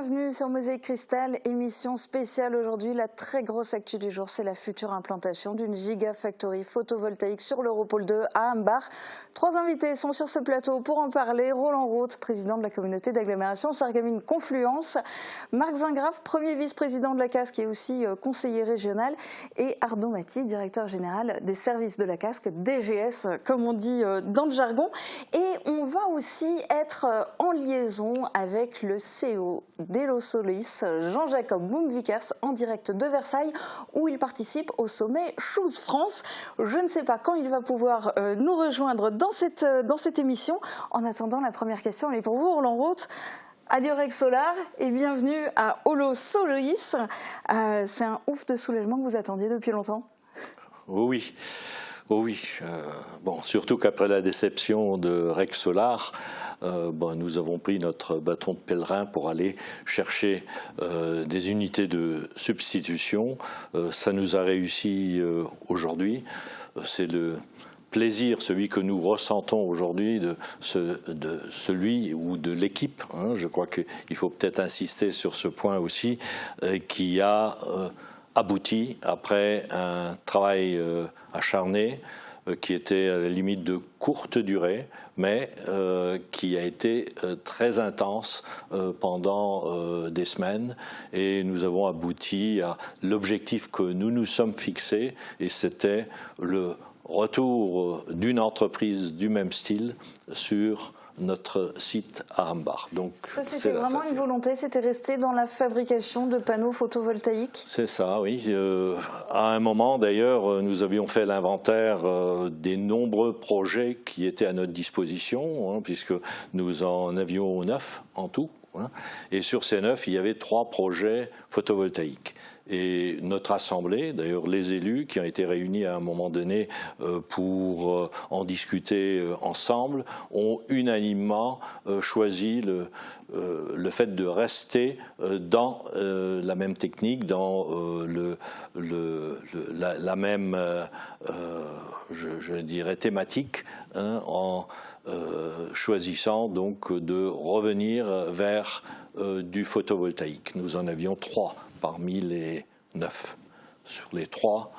bienvenue sur Mosaïque Cristal, émission spéciale aujourd'hui. La très grosse actu du jour, c'est la future implantation d'une gigafactory photovoltaïque sur l'Europole 2 à Ambach. 3 invités sont sur ce plateau pour en parler. Roland Roth, président de la communauté d'agglomération Sarreguemines-Confluence. Marc Zingrave, premier vice-président de la CASC et aussi conseiller régional. Et Arnaud Maty, directeur général des services de la CASC, DGS comme on dit dans le jargon. Et on va aussi être en liaison avec le CEO d'Elo Solis, Jean-Jacob Boumvikers, en direct de Versailles, où il participe au sommet Choose France. Je ne sais pas quand il va pouvoir nous rejoindre dans cette émission. En attendant, la première question elle est pour vous, Roland Roth. Adieu Rex Solar et bienvenue à Elo Solis. C'est un ouf de soulagement que vous attendiez depuis longtemps. Oui. Oh oui, bon, surtout qu'après la déception de Rex Solar, nous avons pris notre bâton de pèlerin pour aller chercher des unités de substitution. Ça nous a réussi aujourd'hui. C'est le plaisir, celui que nous ressentons aujourd'hui, de celui ou de l'équipe. Je crois qu'il faut peut-être insister sur ce point aussi, qui a abouti après un travail acharné qui était à la limite de courte durée, mais qui a été très intense pendant des semaines. Et nous avons abouti à l'objectif que nous nous sommes fixés, et c'était le retour d'une entreprise du même style sur notre site à Ambach. Donc, ça, c'était vraiment une volonté, c'était rester dans la fabrication de panneaux photovoltaïques? C'est ça, oui. À un moment, d'ailleurs, nous avions fait l'inventaire des nombreux projets qui étaient à notre disposition, puisque nous en avions 9 en tout. Et sur ces 9, il y avait 3 projets photovoltaïques. Et notre assemblée, d'ailleurs les élus qui ont été réunis à un moment donné pour en discuter ensemble, ont unanimement choisi le fait de rester dans la même technique, dans la même, je dirais, thématique, en choisissant donc de revenir vers du photovoltaïque. Nous en avions 3 parmi les 9. Sur les 3,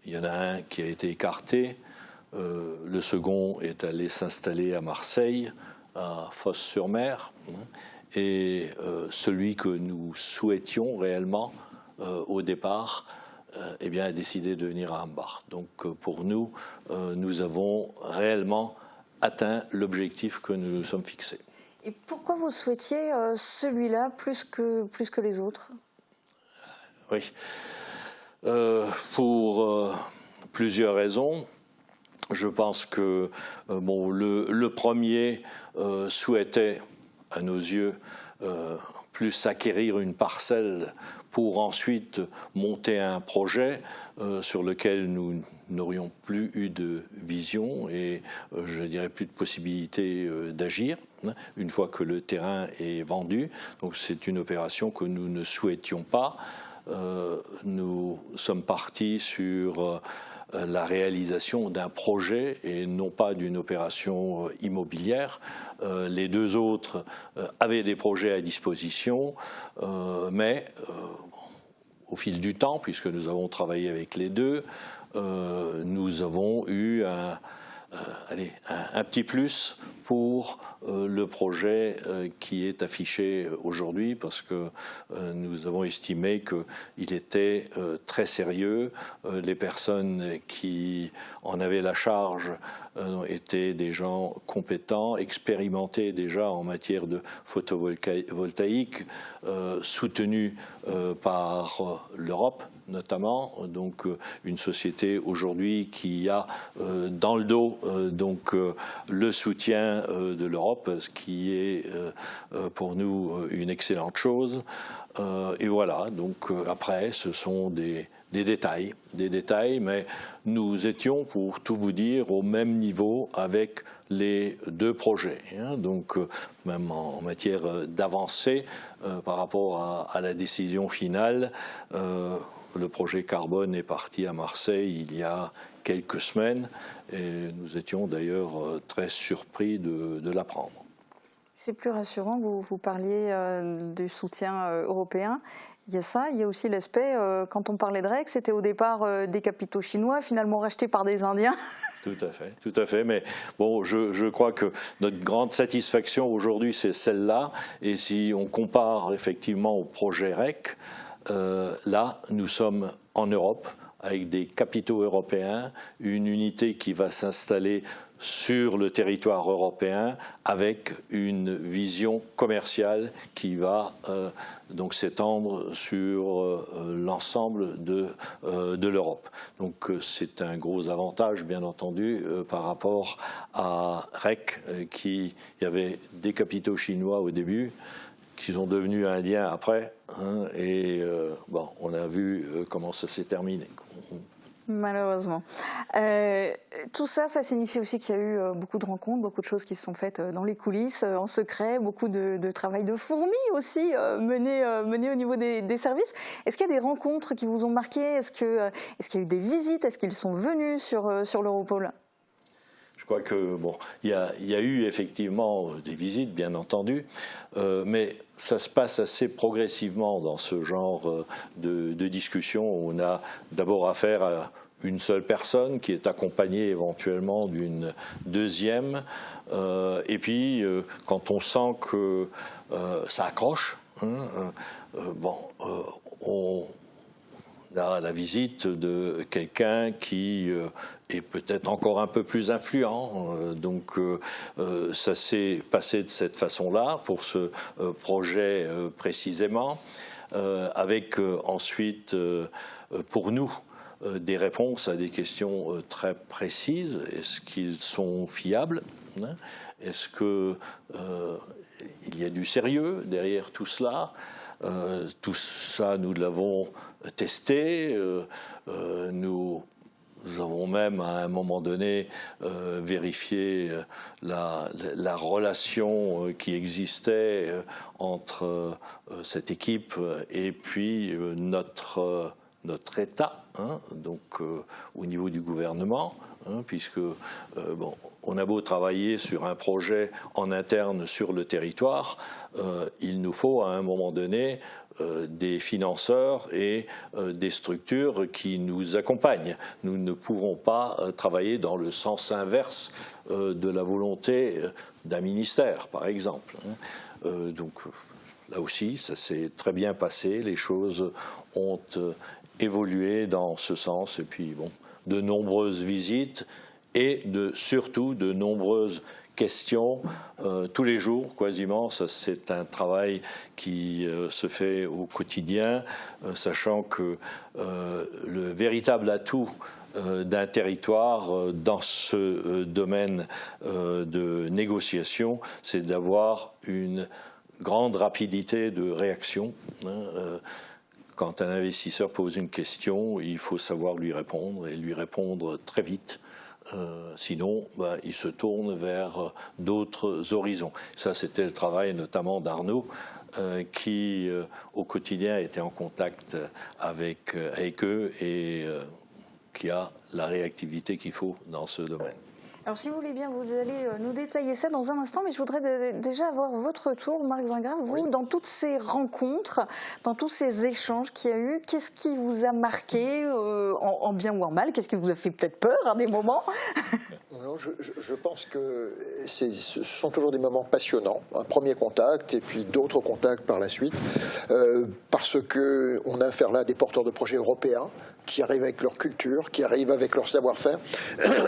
il y en a un qui a été écarté, le second est allé s'installer à Marseille, à Fos-sur-Mer, et celui que nous souhaitions réellement au départ a décidé de venir à Ambach. Donc pour nous, nous avons réellement atteint l'objectif que nous nous sommes fixés. Et pourquoi vous souhaitiez celui-là plus que les autres? Oui, pour plusieurs raisons. Je pense que le premier souhaitait, à nos yeux, plus acquérir une parcelle pour ensuite monter un projet sur lequel nous n'aurions plus eu de vision et, je dirais, plus de possibilité d'agir une fois que le terrain est vendu. Donc c'est une opération que nous ne souhaitions pas. Nous sommes partis sur la réalisation d'un projet et non pas d'une opération immobilière. Les 2 autres avaient des projets à disposition, mais au fil du temps, puisque nous avons travaillé avec les 2, nous avons eu un petit plus pour le projet qui est affiché aujourd'hui, parce que nous avons estimé qu'il était très sérieux. Les personnes qui en avaient la charge étaient des gens compétents, expérimentés déjà en matière de photovoltaïque, soutenus par l'Europe notamment, donc une société aujourd'hui qui a dans le dos le soutien de l'Europe, ce qui est pour nous une excellente chose. Et voilà, donc après ce sont des détails, mais nous étions, pour tout vous dire, au même niveau avec les 2 projets. Donc même en matière d'avancée par rapport à la décision finale, le projet Carbone est parti à Marseille il y a quelques semaines et nous étions d'ailleurs très surpris de l'apprendre. C'est plus rassurant, vous parliez du soutien européen. Il y a ça, il y a aussi l'aspect, quand on parlait de REC, c'était au départ des capitaux chinois, finalement rachetés par des Indiens. Tout à fait. Mais bon, je crois que notre grande satisfaction aujourd'hui, c'est celle-là. Et si on compare effectivement au projet REC, là, nous sommes en Europe, avec des capitaux européens, une unité qui va s'installer sur le territoire européen avec une vision commerciale qui va donc s'étendre sur l'ensemble de l'Europe. Donc c'est un gros avantage, bien entendu, par rapport à REC, qui y avait des capitaux chinois au début, qui sont devenus indiens après, hein, et bon, on a vu comment ça s'est terminé. Malheureusement. Tout ça, ça signifie aussi qu'il y a eu beaucoup de rencontres, beaucoup de choses qui se sont faites dans les coulisses, en secret, beaucoup de travail de fourmi aussi mené au niveau des services. Est-ce qu'il y a des rencontres qui vous ont marqué? Est-ce qu'il y a eu des visites? Est-ce qu'ils sont venus sur l'Europol? Je crois que bon, il y a eu effectivement des visites, bien entendu, mais ça se passe assez progressivement dans ce genre de discussion. On a d'abord affaire à une seule personne qui est accompagnée éventuellement d'une deuxième, et puis quand on sent que ça accroche, hein, on a la visite de quelqu'un qui est peut-être encore un peu plus influent. Donc ça s'est passé de cette façon-là pour ce projet précisément, avec ensuite pour nous des réponses à des questions très précises. Est-ce qu'ils sont fiables, hein? Est-ce qu'il y a du sérieux derrière tout cela? Tout ça, nous l'avons testé. Nous avons même, à un moment donné, vérifié la relation qui existait entre cette équipe et puis notre État, hein, donc au niveau du gouvernement, hein, puisque bon, on a beau travailler sur un projet en interne sur le territoire, il nous faut à un moment donné des financeurs et des structures qui nous accompagnent. Nous ne pouvons pas travailler dans le sens inverse de la volonté d'un ministère, par exemple. Donc là aussi, ça s'est très bien passé, les choses ont évolué dans ce sens, et puis bon, de nombreuses visites et surtout de nombreuses questions tous les jours, quasiment. Ça, c'est un travail qui se fait au quotidien, sachant que le véritable atout d'un territoire dans ce domaine de négociation, c'est d'avoir une grande rapidité de réaction. Quand un investisseur pose une question, il faut savoir lui répondre et lui répondre très vite. Sinon, il se tourne vers d'autres horizons. Ça, c'était le travail notamment d'Arnaud, qui au quotidien était en contact avec eux et qui a la réactivité qu'il faut dans ce domaine. Alors si vous voulez bien, vous allez nous détailler ça dans un instant, mais je voudrais déjà avoir votre retour, Marc Zingrave. Vous, oui, dans toutes ces rencontres, dans tous ces échanges qu'il y a eu, qu'est-ce qui vous a marqué, en bien ou en mal? Qu'est-ce qui vous a fait peut-être peur à des moments? Non, je pense que ce sont toujours des moments passionnants. Un premier contact et puis d'autres contacts par la suite, parce qu'on a affaire là à des porteurs de projets européens qui arrivent avec leur culture, qui arrivent avec leur savoir-faire,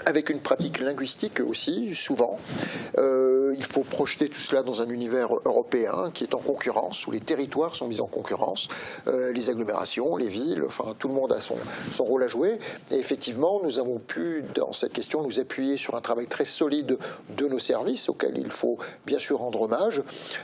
avec une pratique linguistique aussi, souvent. Il faut projeter tout cela dans un univers européen qui est en concurrence, où les territoires sont mis en concurrence, les agglomérations, les villes, enfin tout le monde a son rôle à jouer. Et effectivement, nous avons pu, dans cette question, nous appuyer sur un travail très solide de nos services, auxquels il faut bien sûr rendre hommage,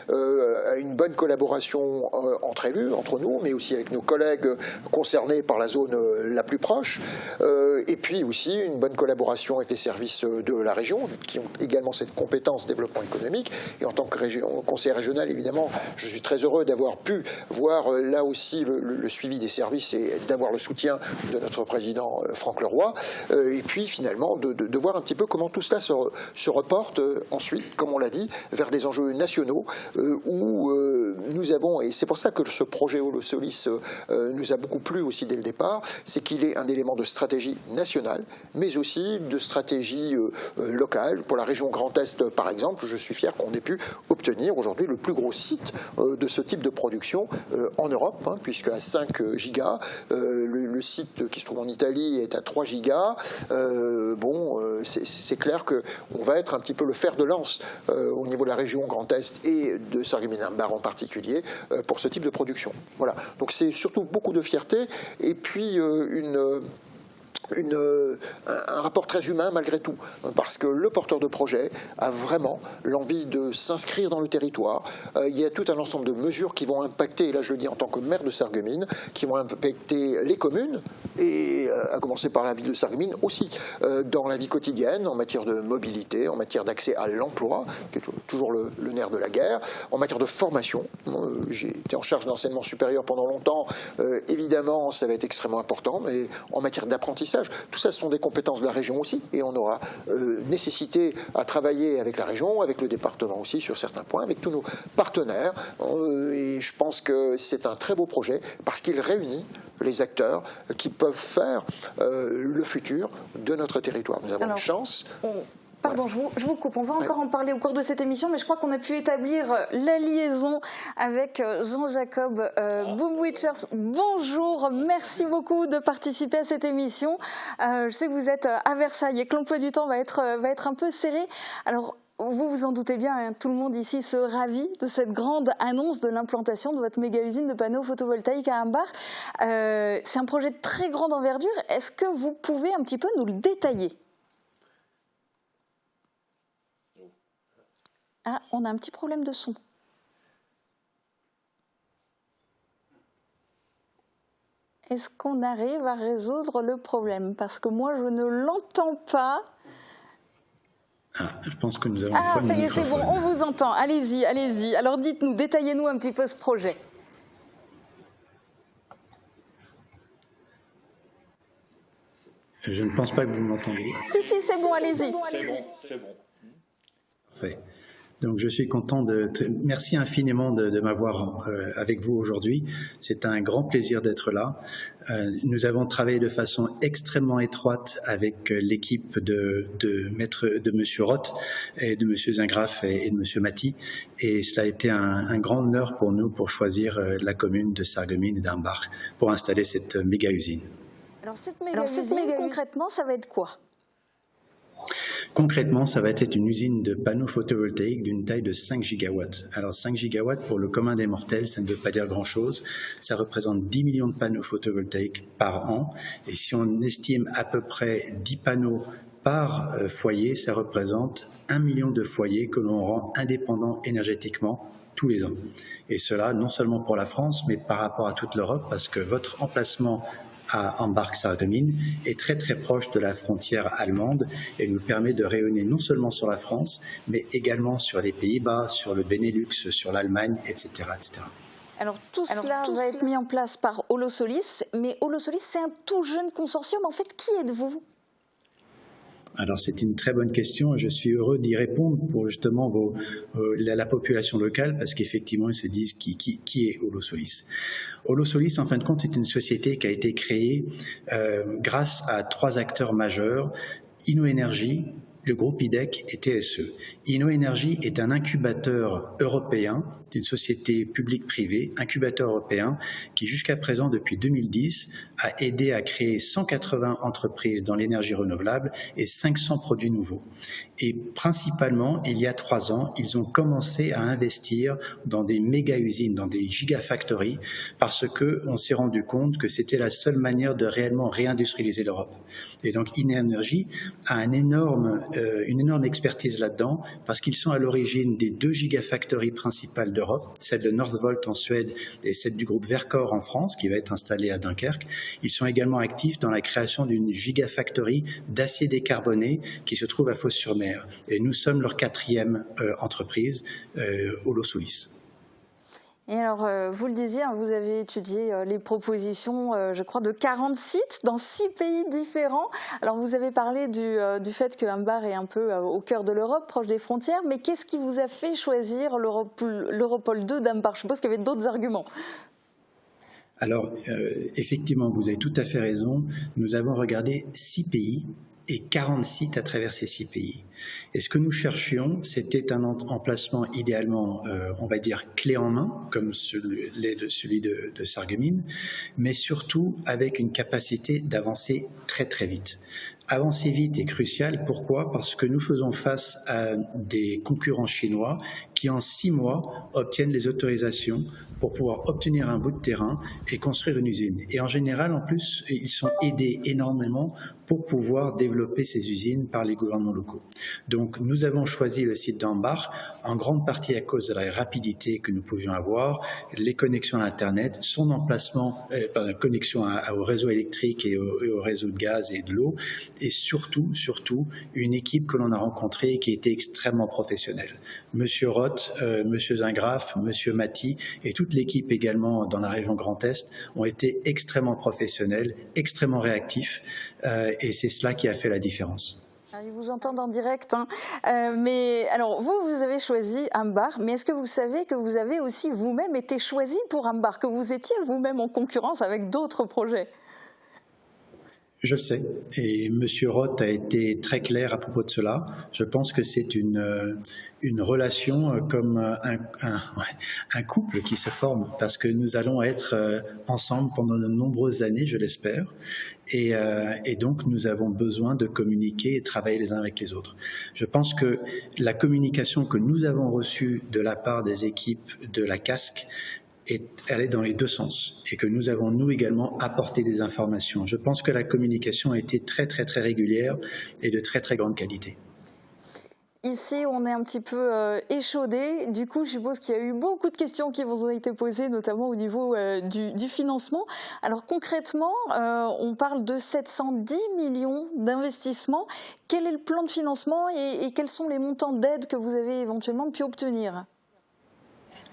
à une bonne collaboration entre élus, entre nous, mais aussi avec nos collègues concernés par la zone la plus proche, et puis aussi une bonne collaboration avec les services de la région, qui ont également cette compétence développement économique. Et en tant que conseiller régional, évidemment, je suis très heureux d'avoir pu voir là aussi le suivi des services et d'avoir le soutien de notre président Franck Leroy. Et puis finalement de voir un petit peu comment tout cela se reporte ensuite, comme on l'a dit, vers des enjeux nationaux où nous avons, et c'est pour ça que ce projet Holosolis nous a beaucoup plu aussi dès le départ, c'est qu'il est un élément de stratégie nationale, mais aussi de stratégie locale. Pour la région Grand Est, par exemple, je suis fier qu'on ait pu obtenir aujourd'hui le plus gros site de ce type de production en Europe, hein, puisque à 5 gigas, le site qui se trouve en Italie est à 3 gigas. C'est clair qu'on va être un petit peu le fer de lance au niveau de la région Grand Est et de Sarreguemines-Limbach en particulier pour ce type de production. Voilà. Donc c'est surtout beaucoup de fierté et puis un rapport très humain malgré tout, parce que le porteur de projet a vraiment l'envie de s'inscrire dans le territoire. Il y a tout un ensemble de mesures qui vont impacter, et là je le dis en tant que maire de Sarreguemines, qui vont impacter les communes, et à commencer par la ville de Sarreguemines aussi, dans la vie quotidienne, en matière de mobilité, en matière d'accès à l'emploi, qui est toujours le nerf de la guerre, en matière de formation. J'ai été en charge d'enseignement supérieur pendant longtemps, évidemment ça va être extrêmement important, mais en matière d'apprentissage, tout ça, ce sont des compétences de la région aussi, et on aura nécessité à travailler avec la région, avec le département aussi sur certains points, avec tous nos partenaires. Et je pense que c'est un très beau projet parce qu'il réunit les acteurs qui peuvent faire le futur de notre territoire. Nous avons une chance. Pardon, je vous coupe. On va encore en parler au cours de cette émission, mais je crois qu'on a pu établir la liaison avec Jean-Jacob Boomwitchers. Bonjour, merci beaucoup de participer à cette émission. Je sais que vous êtes à Versailles et que l'emploi du temps va être un peu serré. Alors, vous vous en doutez bien, hein, tout le monde ici se ravit de cette grande annonce de l'implantation de votre méga-usine de panneaux photovoltaïques à Ambach. C'est un projet de très grande envergure. Est-ce que vous pouvez un petit peu nous le détailler ? Ah, on a un petit problème de son. Est-ce qu'on arrive à résoudre le problème? Parce que moi, je ne l'entends pas. Ah, je pense que nous avons un problème. Ah, ça y est, c'est bon, on vous entend. Allez-y, allez-y. Alors dites-nous, détaillez-nous un petit peu ce projet. Je ne pense pas que vous m'entendez. Si, c'est bon, allez-y. C'est bon. Parfait. Donc je suis content merci infiniment de m'avoir avec vous aujourd'hui. C'est un grand plaisir d'être là. Nous avons travaillé de façon extrêmement étroite avec l'équipe de Monsieur Roth et de Monsieur Zingraf et de Monsieur Maty. Et cela a été un grand honneur pour nous pour choisir la commune de Sarreguemines et d'Ambach pour installer cette méga-usine. Alors cette méga-usine, concrètement, ça va être quoi ? Concrètement, ça va être une usine de panneaux photovoltaïques d'une taille de 5 gigawatts. Alors 5 gigawatts, pour le commun des mortels, ça ne veut pas dire grand-chose. Ça représente 10 millions de panneaux photovoltaïques par an. Et si on estime à peu près 10 panneaux par foyer, ça représente 1 million de foyers que l'on rend indépendants énergétiquement tous les ans. Et cela, non seulement pour la France, mais par rapport à toute l'Europe, parce que votre emplacement à Ambach-Sarreguemines est très très proche de la frontière allemande et nous permet de rayonner non seulement sur la France, mais également sur les Pays-Bas, sur le Benelux, sur l'Allemagne, etc., etc. Alors tout cela va être mis en place par Holosolis, mais Holosolis c'est un tout jeune consortium. En fait, qui êtes-vous ? Alors c'est une très bonne question. Je suis heureux d'y répondre pour justement la population locale, parce qu'effectivement ils se disent qui est Holosolis. Holosolis, en fin de compte, est une société qui a été créée grâce à 3 acteurs majeurs, InnoEnergy, le groupe IDEC et TSE. InnoEnergy est un incubateur européen d'une société publique-privée, incubateur européen, qui jusqu'à présent, depuis 2010, a aidé à créer 180 entreprises dans l'énergie renouvelable et 500 produits nouveaux. Et principalement, il y a 3 ans, ils ont commencé à investir dans des méga-usines, dans des gigafactories, parce qu'on s'est rendu compte que c'était la seule manière de réellement réindustrialiser l'Europe. Et donc, InnoEnergy a une énorme expertise là-dedans, parce qu'ils sont à l'origine des 2 gigafactories principales d'Europe, celle de Northvolt en Suède et celle du groupe Verkor en France, qui va être installée à Dunkerque. Ils sont également actifs dans la création d'une gigafactory d'acier décarboné qui se trouve à Fos-sur-Mer. Et nous sommes leur 4e entreprise, Holosolis. Et alors, vous le disiez, vous avez étudié les propositions, je crois, de 40 sites dans 6 pays différents. Alors, vous avez parlé du fait que Humbar est un peu au cœur de l'Europe, proche des frontières, mais qu'est-ce qui vous a fait choisir l'Europol 2 d'Humbar? Je suppose qu'il y avait d'autres arguments. Alors, effectivement, vous avez tout à fait raison. Nous avons regardé 6 pays et 40 sites à travers ces 6 pays. Et ce que nous cherchions, c'était un emplacement idéalement, on va dire, clé en main, comme celui de Sarreguemines, mais surtout avec une capacité d'avancer très très vite. Avancer vite est crucial. Pourquoi? Parce que nous faisons face à des concurrents chinois qui, en 6 mois, obtiennent les autorisations pour pouvoir obtenir un bout de terrain et construire une usine. Et en général, en plus, ils sont aidés énormément pour pouvoir développer ces usines par les gouvernements locaux. Donc, nous avons choisi le site d'Humbar, en grande partie à cause de la rapidité que nous pouvions avoir, les connexions à Internet, son emplacement, connexion au réseau électrique et au réseau de gaz et de l'eau, et surtout, une équipe que l'on a rencontrée qui était extrêmement professionnelle. Monsieur Roth, Monsieur Zingraf, Monsieur Mati et toute l'équipe également dans la région Grand Est ont été extrêmement professionnels, extrêmement réactifs, et c'est cela qui a fait la différence. Ils vous entendent en direct, mais alors vous avez choisi Humbar, mais est-ce que vous savez que vous avez aussi vous-même été choisi pour Humbar, que vous étiez vous-même en concurrence avec d'autres projets? Je le sais, et M. Roth a été très clair à propos de cela. Je pense que c'est une relation comme un couple qui se forme, parce que nous allons être ensemble pendant de nombreuses années, je l'espère, et donc nous avons besoin de communiquer et de travailler les uns avec les autres. Je pense que la communication que nous avons reçue de la part des équipes de la casque, elle est dans les deux sens et que nous avons, nous également, apporté des informations. Je pense que la communication a été très, très, très régulière et de très, très grande qualité. Ici, on est un petit peu échaudé. Du coup, je suppose qu'il y a eu beaucoup de questions qui vous ont été posées, notamment au niveau du financement. Alors concrètement, on parle de 710 millions d'investissements. Quel est le plan de financement et quels sont les montants d'aide que vous avez éventuellement pu obtenir ?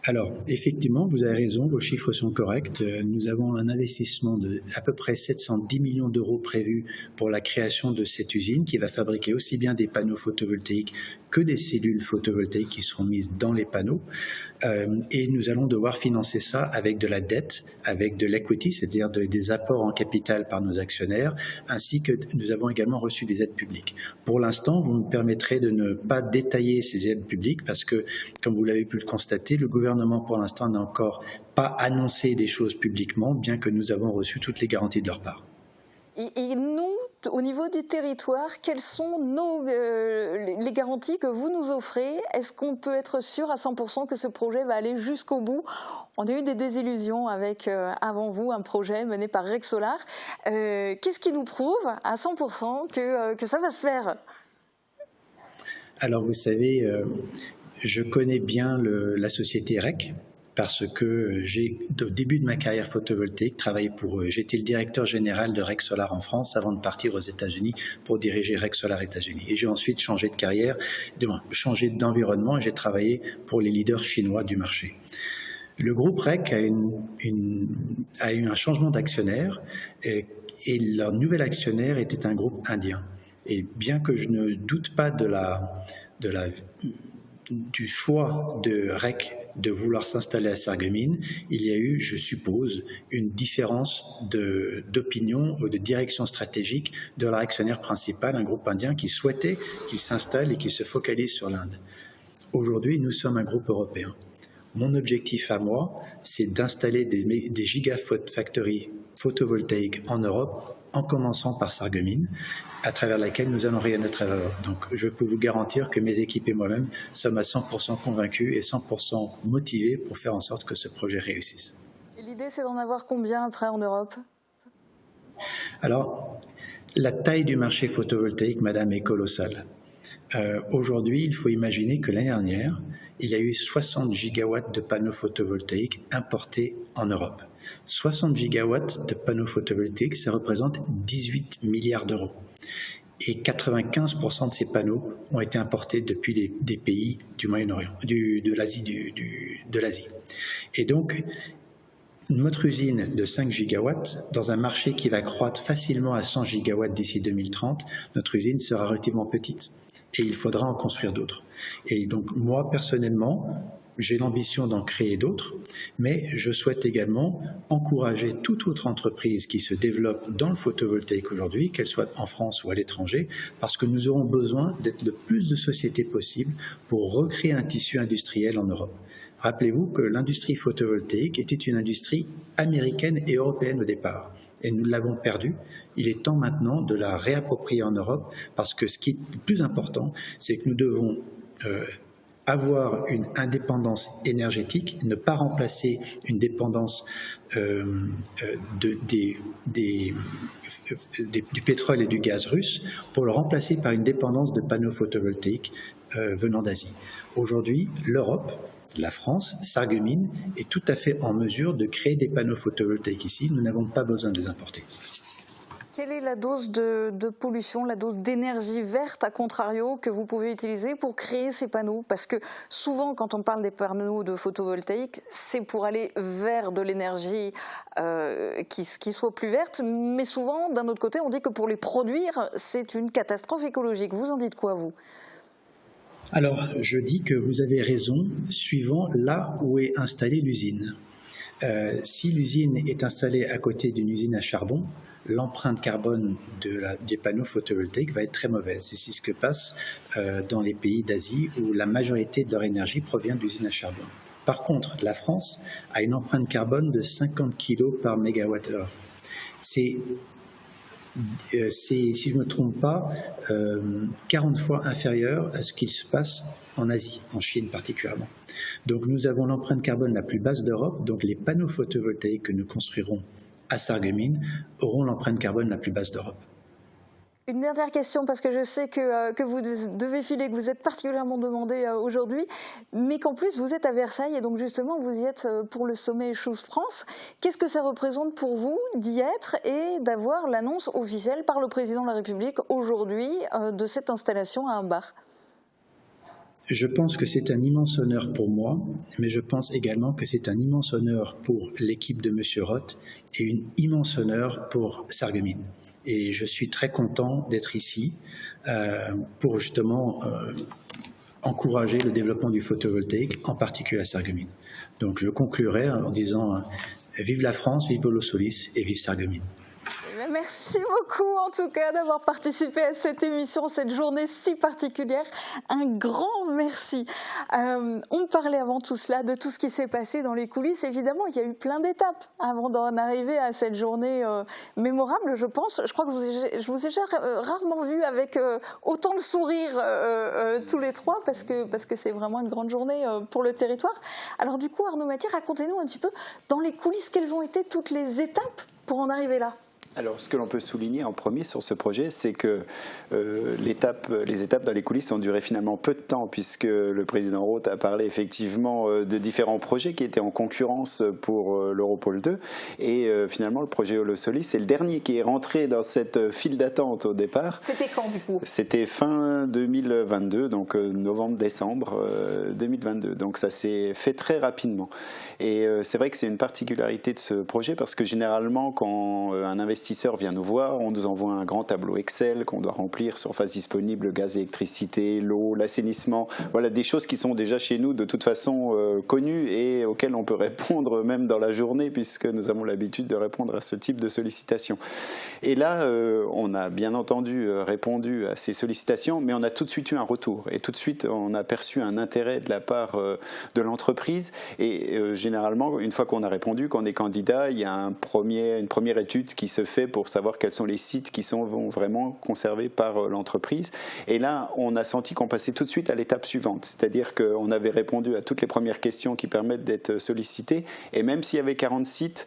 Alors, effectivement, vous avez raison, vos chiffres sont corrects. Nous avons un investissement de à peu près 710 millions d'euros prévus pour la création de cette usine qui va fabriquer aussi bien des panneaux photovoltaïques que des cellules photovoltaïques qui seront mises dans les panneaux. Et nous allons devoir financer ça avec de la dette, avec de l'equity, c'est-à-dire des apports en capital par nos actionnaires, ainsi que nous avons également reçu des aides publiques. Pour l'instant, vous me permettrez de ne pas détailler ces aides publiques parce que, comme vous l'avez pu le constater, le gouvernement pour l'instant n'a encore pas annoncé des choses publiquement, bien que nous avons reçu toutes les garanties de leur part. Et nous, au niveau du territoire, quelles sont les garanties que vous nous offrez? Est-ce qu'on peut être sûr à 100% que ce projet va aller jusqu'au bout? On a eu des désillusions avec, avant vous, un projet mené par Rexolar. Qu'est-ce qui nous prouve à 100% que ça va se faire? Alors, vous savez, je connais bien la société REC, parce que j'ai, au début de ma carrière photovoltaïque, travaillé pour eux. J'étais le directeur général de Rexolar en France avant de partir aux États-Unis pour diriger Rexolar États-Unis. Et j'ai ensuite changé de carrière, changé d'environnement et j'ai travaillé pour les leaders chinois du marché. Le groupe REC a eu un changement d'actionnaire et leur nouvel actionnaire était un groupe indien. Et bien que je ne doute pas du choix de REC de vouloir s'installer à Sarreguemines, il y a eu, je suppose, une différence d'opinion ou de direction stratégique de leur actionnaire principal, un groupe indien qui souhaitait qu'il s'installe et qu'il se focalise sur l'Inde. Aujourd'hui, nous sommes un groupe européen. Mon objectif à moi, c'est d'installer des gigafactories photovoltaïques en Europe, en commençant par Sarreguemines, à travers laquelle nous allons rayonner à travers l'Europe. Donc, je peux vous garantir que mes équipes et moi-même sommes à 100% convaincus et 100% motivés pour faire en sorte que ce projet réussisse. Et l'idée, c'est d'en avoir combien après en Europe? Alors, la taille du marché photovoltaïque, madame, est colossale. Aujourd'hui, il faut imaginer que l'année dernière, il y a eu 60 gigawatts de panneaux photovoltaïques importés en Europe. 60 gigawatts de panneaux photovoltaïques, ça représente 18 milliards d'euros. Et 95% de ces panneaux ont été importés depuis des pays du Moyen-Orient, de l'Asie. Et donc, notre usine de 5 gigawatts, dans un marché qui va croître facilement à 100 gigawatts d'ici 2030, notre usine sera relativement petite. Et il faudra en construire d'autres. Et donc, moi, personnellement, j'ai l'ambition d'en créer d'autres, mais je souhaite également encourager toute autre entreprise qui se développe dans le photovoltaïque aujourd'hui, qu'elle soit en France ou à l'étranger, parce que nous aurons besoin d'être le plus de sociétés possible pour recréer un tissu industriel en Europe. Rappelez-vous que l'industrie photovoltaïque était une industrie américaine et européenne au départ, et nous l'avons perdue. Il est temps maintenant de la réapproprier en Europe, parce que ce qui est le plus important, c'est que nous devons avoir une indépendance énergétique, ne pas remplacer une dépendance du pétrole et du gaz russe pour le remplacer par une dépendance de panneaux photovoltaïques venant d'Asie. Aujourd'hui, l'Europe, la France, Sarreguemines, est tout à fait en mesure de créer des panneaux photovoltaïques ici. Nous n'avons pas besoin de les importer. Quelle est la dose de pollution, la dose d'énergie verte, à contrario, que vous pouvez utiliser pour créer ces panneaux? Parce que souvent, quand on parle des panneaux de photovoltaïque, c'est pour aller vers de l'énergie qui soit plus verte. Mais souvent, d'un autre côté, on dit que pour les produire, c'est une catastrophe écologique. Vous en dites quoi, vous? Alors, je dis que vous avez raison, suivant là où est installée l'usine. Si l'usine est installée à côté d'une usine à charbon, l'empreinte carbone des panneaux photovoltaïques va être très mauvaise. C'est ce qui se passe dans les pays d'Asie où la majorité de leur énergie provient d'usines à charbon. Par contre, la France a une empreinte carbone de 50 kg par mégawattheure. C'est, si je ne me trompe pas, 40 fois inférieur à ce qu'il se passe en Asie, en Chine particulièrement. Donc nous avons l'empreinte carbone la plus basse d'Europe, donc les panneaux photovoltaïques que nous construirons à Sarreguemines auront l'empreinte carbone la plus basse d'Europe. Une dernière question, parce que je sais que vous devez filer, que vous êtes particulièrement demandé aujourd'hui, mais qu'en plus vous êtes à Versailles et donc justement vous y êtes pour le sommet Choose France. Qu'est-ce que ça représente pour vous d'y être et d'avoir l'annonce officielle par le président de la République aujourd'hui de cette installation à Ambach? Je pense que c'est un immense honneur pour moi, mais je pense également que c'est un immense honneur pour l'équipe de M. Roth et un immense honneur pour Sarreguemines. Et je suis très content d'être ici pour justement encourager le développement du photovoltaïque, en particulier à Sarreguemines. Donc je conclurai en disant vive la France, vive Holosolis et vive Sarreguemines. Merci beaucoup en tout cas d'avoir participé à cette émission, cette journée si particulière. Un grand merci. On parlait avant tout cela de tout ce qui s'est passé dans les coulisses. Évidemment, il y a eu plein d'étapes avant d'en arriver à cette journée mémorable, je pense. Je crois que je vous ai rarement vu avec autant de sourires tous les trois parce que c'est vraiment une grande journée pour le territoire. Alors du coup, Arnaud Mathiez, racontez-nous un petit peu dans les coulisses quelles ont été toutes les étapes pour en arriver là. Alors, ce que l'on peut souligner en premier sur ce projet, c'est que les étapes dans les coulisses ont duré finalement peu de temps, puisque le président Roth a parlé effectivement de différents projets qui étaient en concurrence pour l'Europole 2. Et finalement, le projet Holosolis, c'est le dernier qui est rentré dans cette file d'attente au départ. C'était quand, du coup? C'était fin 2022, donc novembre-décembre 2022. Donc, ça s'est fait très rapidement. Et c'est vrai que c'est une particularité de ce projet, parce que généralement, quand un investisseur vient nous voir, on nous envoie un grand tableau Excel qu'on doit remplir, surface disponible, gaz, électricité, l'eau, l'assainissement, voilà des choses qui sont déjà chez nous de toute façon connues et auxquelles on peut répondre même dans la journée puisque nous avons l'habitude de répondre à ce type de sollicitations. Et là, on a bien entendu répondu à ces sollicitations, mais on a tout de suite eu un retour et tout de suite on a perçu un intérêt de la part de l'entreprise et généralement, une fois qu'on a répondu, qu'on est candidat, il y a une première étude qui se fait pour savoir quels sont les sites qui sont vraiment conservés par l'entreprise. Et là, on a senti qu'on passait tout de suite à l'étape suivante, c'est-à-dire qu'on avait répondu à toutes les premières questions qui permettent d'être sollicités. Et même s'il y avait 40 sites,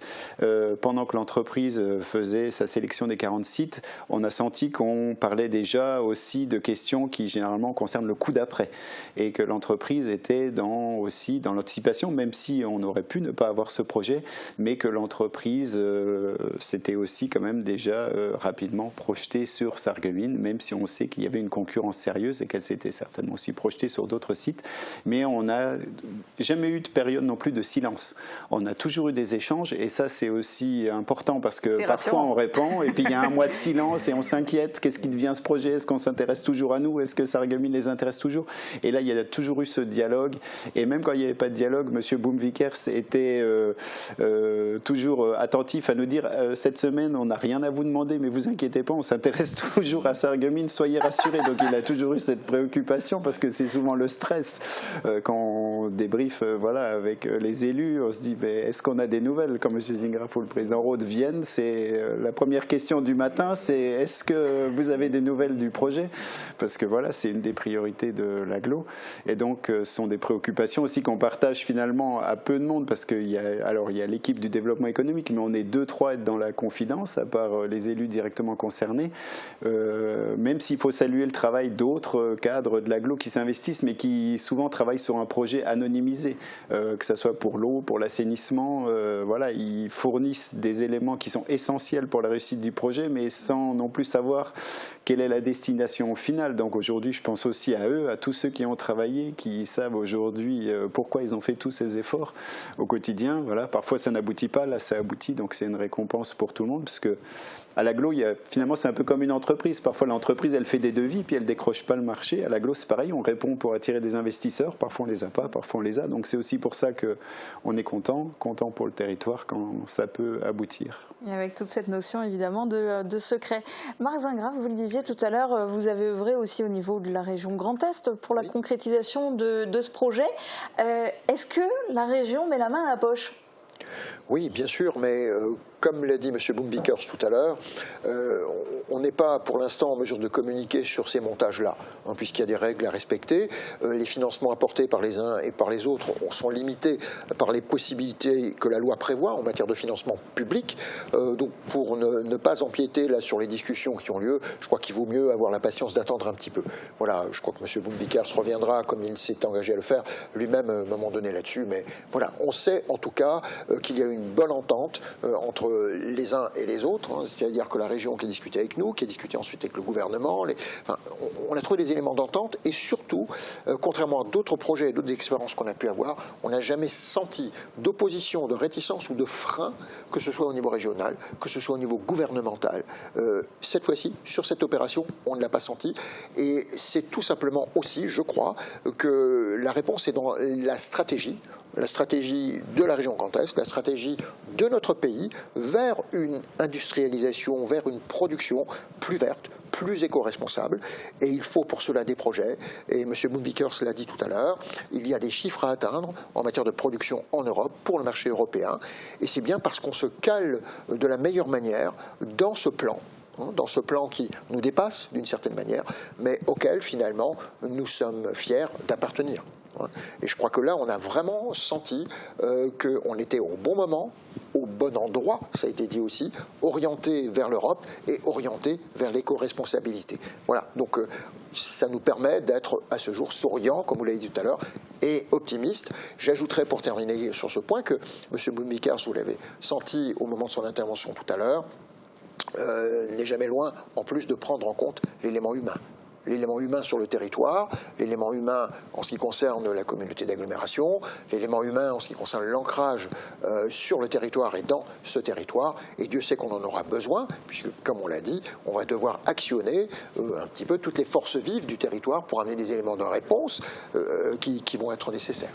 pendant que l'entreprise faisait sa sélection des 40 sites, on a senti qu'on parlait déjà aussi de questions qui généralement concernent le coup d'après et que l'entreprise était aussi dans l'anticipation, même si on aurait pu ne pas avoir ce projet, mais que l'entreprise s'était aussi quand même déjà rapidement projetée sur Sarreguemines, même si on sait qu'il y avait une concurrence sérieuse et qu'elle s'était certainement aussi projetée sur d'autres sites. Mais on n'a jamais eu de période non plus de silence. On a toujours eu des échanges et ça c'est aussi important parce que parfois on répond et puis il y a un mois de silence et on s'inquiète. Qu'est-ce qui devient ce projet? Est-ce qu'on s'intéresse toujours à nous? Est-ce que Sarreguemines les intéresse toujours? Et là il y a toujours eu ce dialogue et même quand il n'y avait pas de dialogue, M. Boom-Vickers était toujours attentif à nous dire cette semaine on n'a rien à vous demander mais vous inquiétez pas, on s'intéresse toujours à Sarreguemines, soyez rassurés. Donc il a toujours eu cette préoccupation parce que c'est souvent le stress quand on débriefe avec les élus, on se dit est-ce qu'on a des nouvelles? Quand M. Zingraf ou le président Rode viennent, c'est la première question du matin, c'est est-ce que vous avez des nouvelles du projet? Parce que c'est une des priorités de l'agglo et donc ce sont des préoccupations aussi qu'on partage finalement à peu de monde parce qu'il y a l'équipe du développement économique mais on est 2-3 à être dans la confidence à part les élus directement concernés, même s'il faut saluer le travail d'autres cadres de l'agglo qui s'investissent mais qui souvent travaillent sur un projet anonymisé, que ce soit pour l'eau, pour l'assainissement, ils fournissent des éléments qui sont essentiels pour la réussite du projet mais sans non plus savoir quelle est la destination finale. Donc aujourd'hui je pense aussi à eux, à tous ceux qui ont travaillé, qui savent aujourd'hui pourquoi ils ont fait tous ces efforts au quotidien. Parfois ça n'aboutit pas, là ça aboutit, donc c'est une récompense pour tout le monde parce que à l'agglo, finalement, c'est un peu comme une entreprise. Parfois, l'entreprise, elle fait des devis, puis elle ne décroche pas le marché. À l'agglo, c'est pareil, on répond pour attirer des investisseurs. Parfois, on ne les a pas, parfois, on les a. Donc, c'est aussi pour ça qu'on est content pour le territoire quand ça peut aboutir. Et avec toute cette notion, évidemment, de secret. Marc Zingraf, vous le disiez tout à l'heure, vous avez œuvré aussi au niveau de la région Grand Est pour la concrétisation de ce projet. Est-ce que la région met la main à la poche ? Oui, bien sûr, mais comme l'a dit M. Boom-Vickers tout à l'heure, on n'est pas pour l'instant en mesure de communiquer sur ces montages-là, puisqu'il y a des règles à respecter. Les financements apportés par les uns et par les autres sont limités par les possibilités que la loi prévoit en matière de financement public. Donc pour ne pas empiéter là, sur les discussions qui ont lieu, je crois qu'il vaut mieux avoir la patience d'attendre un petit peu. Voilà, je crois que M. Boom-Vickers reviendra, comme il s'est engagé à le faire lui-même à un moment donné là-dessus. Mais voilà, on sait en tout cas qu'il y a une bonne entente entre les uns et les autres, c'est-à-dire que la région qui a discuté avec nous, qui a discuté ensuite avec le gouvernement, on a trouvé des éléments d'entente et surtout, contrairement à d'autres projets et d'autres expériences qu'on a pu avoir, on n'a jamais senti d'opposition, de réticence ou de frein, que ce soit au niveau régional, que ce soit au niveau gouvernemental. Cette fois-ci, sur cette opération, on ne l'a pas senti et c'est tout simplement aussi, je crois, que la réponse est dans la stratégie de la région Grand Est, la stratégie de notre pays vers une industrialisation, vers une production plus verte, plus éco-responsable. Et il faut pour cela des projets. Et M. Boom-Vickers l'a dit tout à l'heure, il y a des chiffres à atteindre en matière de production en Europe pour le marché européen. Et c'est bien parce qu'on se cale de la meilleure manière dans ce plan qui nous dépasse d'une certaine manière, mais auquel finalement nous sommes fiers d'appartenir. Et je crois que là, on a vraiment senti qu'on était au bon moment, au bon endroit, ça a été dit aussi, orienté vers l'Europe et orienté vers l'éco-responsabilité. Voilà, donc ça nous permet d'être à ce jour souriant, comme vous l'avez dit tout à l'heure, et optimiste. J'ajouterais pour terminer sur ce point que M. Boom-Vickers, vous l'avez senti au moment de son intervention tout à l'heure, n'est jamais loin, en plus, de prendre en compte l'élément humain. L'élément humain sur le territoire, l'élément humain en ce qui concerne la communauté d'agglomération, l'élément humain en ce qui concerne l'ancrage sur le territoire et dans ce territoire. Et Dieu sait qu'on en aura besoin, puisque, comme on l'a dit, on va devoir actionner un petit peu toutes les forces vives du territoire pour amener des éléments de réponse qui vont être nécessaires.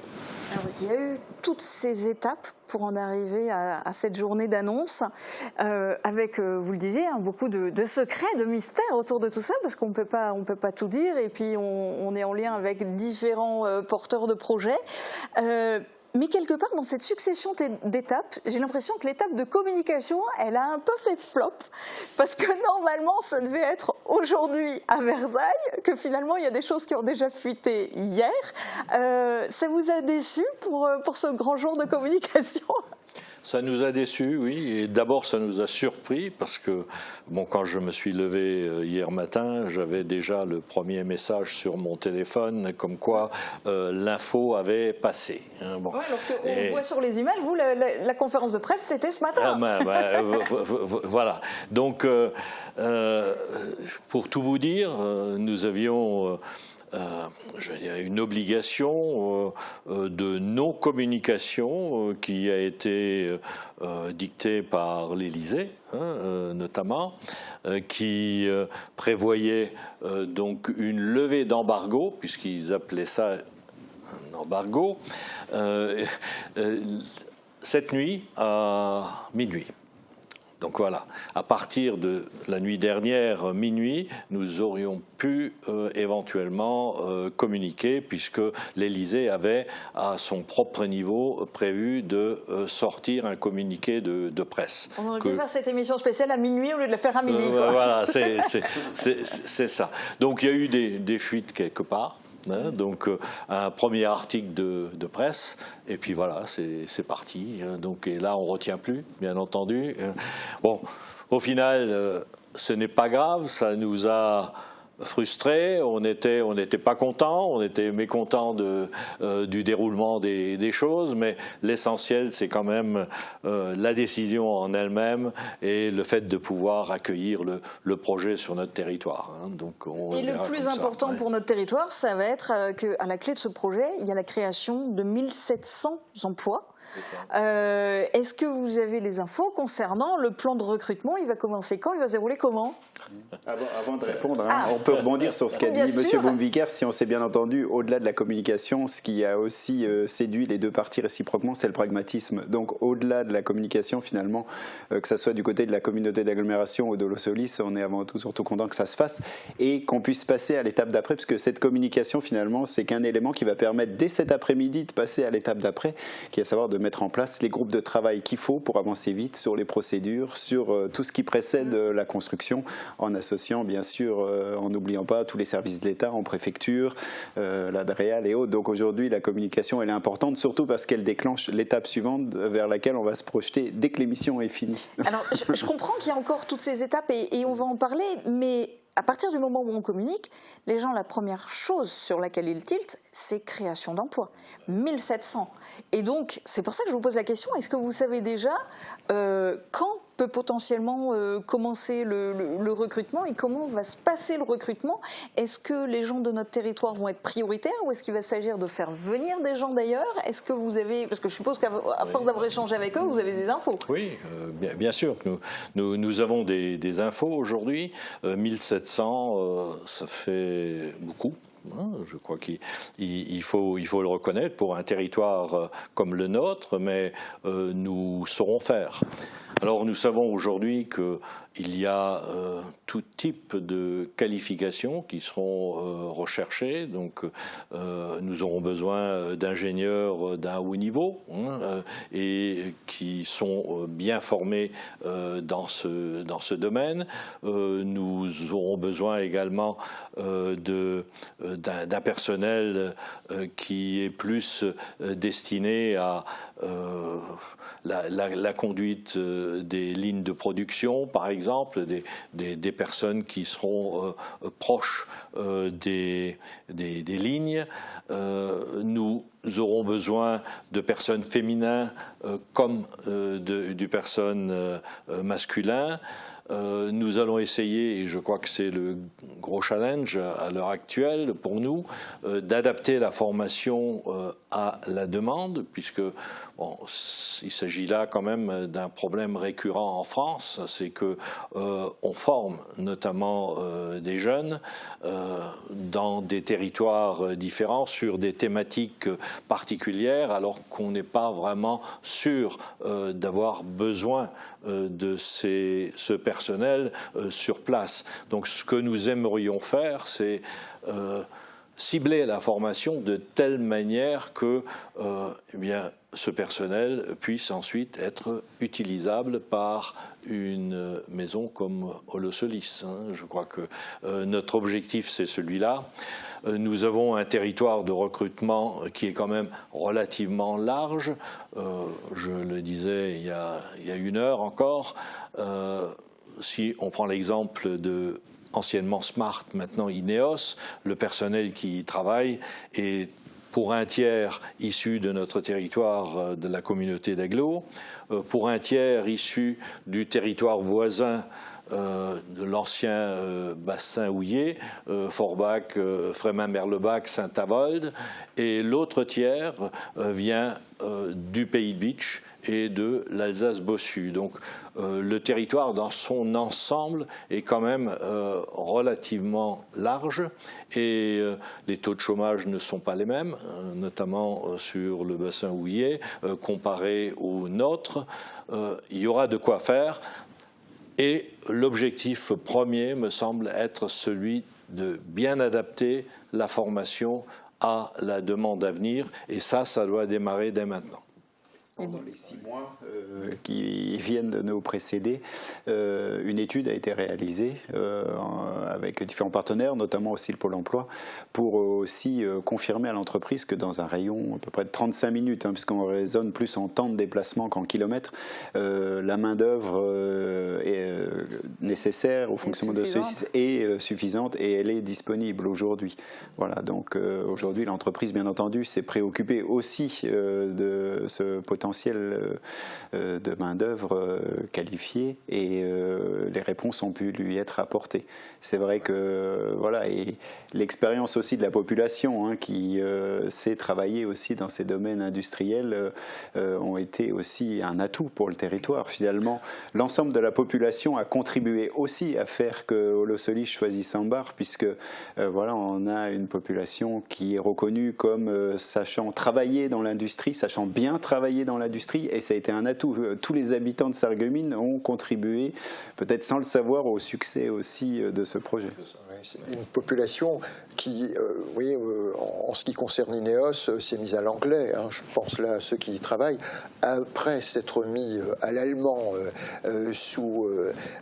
Alors, il y a eu toutes ces étapes pour en arriver à cette journée d'annonce, avec, vous le disiez, beaucoup de secrets, de mystères autour de tout ça, parce qu'on ne peut pas tout dire, et puis on est en lien avec différents porteurs de projets. Mais quelque part, dans cette succession d'étapes, j'ai l'impression que l'étape de communication, elle a un peu fait flop, parce que normalement, ça devait être aujourd'hui à Versailles, que finalement, il y a des choses qui ont déjà fuité hier. Ça vous a déçu pour ce grand jour de communication ? Ça nous a déçus, oui, et d'abord ça nous a surpris parce que quand je me suis levé hier matin, j'avais déjà le premier message sur mon téléphone comme quoi l'info avait passé. Bon. Ouais, alors qu'on voit sur les images, vous, la conférence de presse, c'était ce matin. Voilà. Donc, pour tout vous dire, nous avions... je dirais une obligation de non-communication qui a été dictée par l'Élysée, notamment, qui prévoyait donc une levée d'embargo, puisqu'ils appelaient ça un embargo, cette nuit à minuit. Donc voilà, à partir de la nuit dernière, minuit, nous aurions pu éventuellement communiquer puisque l'Élysée avait à son propre niveau prévu de sortir un communiqué de presse. On aurait pu faire cette émission spéciale à minuit au lieu de la faire à midi. Voilà, c'est ça. Donc il y a eu des fuites quelque part. Donc un premier article de presse et puis voilà, c'est parti. Donc et là on retient plus, bien entendu. Bon, au final, ce n'est pas grave, ça nous a frustrés, on n'était pas contents, on était mécontents du déroulement des choses, mais l'essentiel c'est quand même la décision en elle-même et le fait de pouvoir accueillir le projet sur notre territoire. Donc et le plus important pour notre territoire, ça va être qu'à la clé de ce projet, il y a la création de 1700 emplois. Est-ce que vous avez les infos concernant le plan de recrutement? Il va commencer quand? Il va se dérouler comment? Avant de répondre, on peut rebondir sur ce qu'a dit M. Baumvicaert. Si on s'est bien entendu, au-delà de la communication, ce qui a aussi séduit les deux parties réciproquement, c'est le pragmatisme. Donc au-delà de la communication, finalement, que ce soit du côté de la communauté d'agglomération ou de l'Olosolis, on est avant tout surtout content que ça se fasse et qu'on puisse passer à l'étape d'après, parce que cette communication, finalement, c'est qu'un élément qui va permettre dès cet après-midi de passer à l'étape d'après, qui est à savoir de mettre en place les groupes de travail qu'il faut pour avancer vite sur les procédures, sur tout ce qui précède la construction, en associant bien sûr, en n'oubliant pas tous les services de l'État, en préfecture, la DREAL et autres. Donc aujourd'hui, la communication elle est importante, surtout parce qu'elle déclenche l'étape suivante vers laquelle on va se projeter dès que l'émission est finie. Alors je comprends qu'il y a encore toutes ces étapes et on va en parler, mais à partir du moment où on communique, les gens, la première chose sur laquelle ils tiltent, c'est création d'emplois. 1700. Et donc, c'est pour ça que je vous pose la question, est-ce que vous savez déjà quand peut potentiellement commencer le recrutement et comment va se passer le recrutement? Est-ce que les gens de notre territoire vont être prioritaires ou est-ce qu'il va s'agir de faire venir des gens d'ailleurs? Est-ce que vous avez, parce que je suppose qu'à force d'avoir échangé avec eux, vous avez des infos? Oui, bien sûr. Nous avons des infos aujourd'hui. 1700, ça fait beaucoup. Je crois qu'il faut le reconnaître pour un territoire comme le nôtre, mais nous saurons faire. Alors nous savons aujourd'hui qu'il y a tout type de qualifications qui seront recherchées. Donc nous aurons besoin d'ingénieurs d'un haut niveau et qui sont bien formés dans ce domaine. Nous aurons besoin également d'un personnel qui est plus destiné à la conduite des lignes de production, par exemple, des personnes qui seront proches des lignes. Nous aurons besoin de personnes féminines comme du personnes masculines. Nous allons essayer, et je crois que c'est le gros challenge à l'heure actuelle pour nous, d'adapter la formation à la demande, puisque il s'agit là quand même d'un problème récurrent en France, c'est que on forme notamment des jeunes dans des territoires différents sur des thématiques particulières, alors qu'on n'est pas vraiment sûr d'avoir besoin de ce personnel sur place. Donc ce que nous aimerions faire, c'est cibler la formation de telle manière que ce personnel puisse ensuite être utilisable par une maison comme Holosolis. Je crois que notre objectif, c'est celui-là. Nous avons un territoire de recrutement qui est quand même relativement large. Je le disais il y a une heure encore. Si on prend l'exemple de anciennement Smart, maintenant Ineos, le personnel qui y travaille est pour un tiers issu de notre territoire de la communauté d'Aglo, pour un tiers issu du territoire voisin de l'ancien bassin houillé, Forbach, Frémin-Merlebach, Saint-Avold, et l'autre tiers vient du Pays de Bitche et de l'Alsace-Bossu. Donc le territoire dans son ensemble est quand même relativement large et les taux de chômage ne sont pas les mêmes, notamment sur le bassin houillé, comparé au nôtre. Il y aura de quoi faire. Et l'objectif premier me semble être celui de bien adapter la formation à la demande à venir. Et ça doit démarrer dès maintenant. Pendant les 6 mois qui viennent de nous précéder, une étude a été réalisée avec différents partenaires, notamment aussi le Pôle emploi, pour aussi confirmer à l'entreprise que dans un rayon à peu près de 35 minutes, puisqu'on raisonne plus en temps de déplacement qu'en kilomètres, la main-d'œuvre est nécessaire au fonctionnement de ceci est suffisante et elle est disponible aujourd'hui. Voilà, donc aujourd'hui, l'entreprise, bien entendu, s'est préoccupée aussi de ce potentiel de main-d'œuvre qualifiée et les réponses ont pu lui être apportées. C'est vrai que voilà, et l'expérience aussi de la population qui sait travailler aussi dans ces domaines industriels ont été aussi un atout pour le territoire. Finalement, l'ensemble de la population a contribué aussi à faire que Holosolis choisisse Ambar, puisque voilà, on a une population qui est reconnue comme sachant travailler dans l'industrie, sachant bien travailler dans l'industrie, et ça a été un atout. Tous les habitants de Sarreguemines ont contribué, peut-être sans le savoir, au succès aussi de ce projet. C'est une population qui, en ce qui concerne Ineos, s'est mise à l'anglais. Je pense là à ceux qui y travaillent. Après s'être mis à l'allemand sous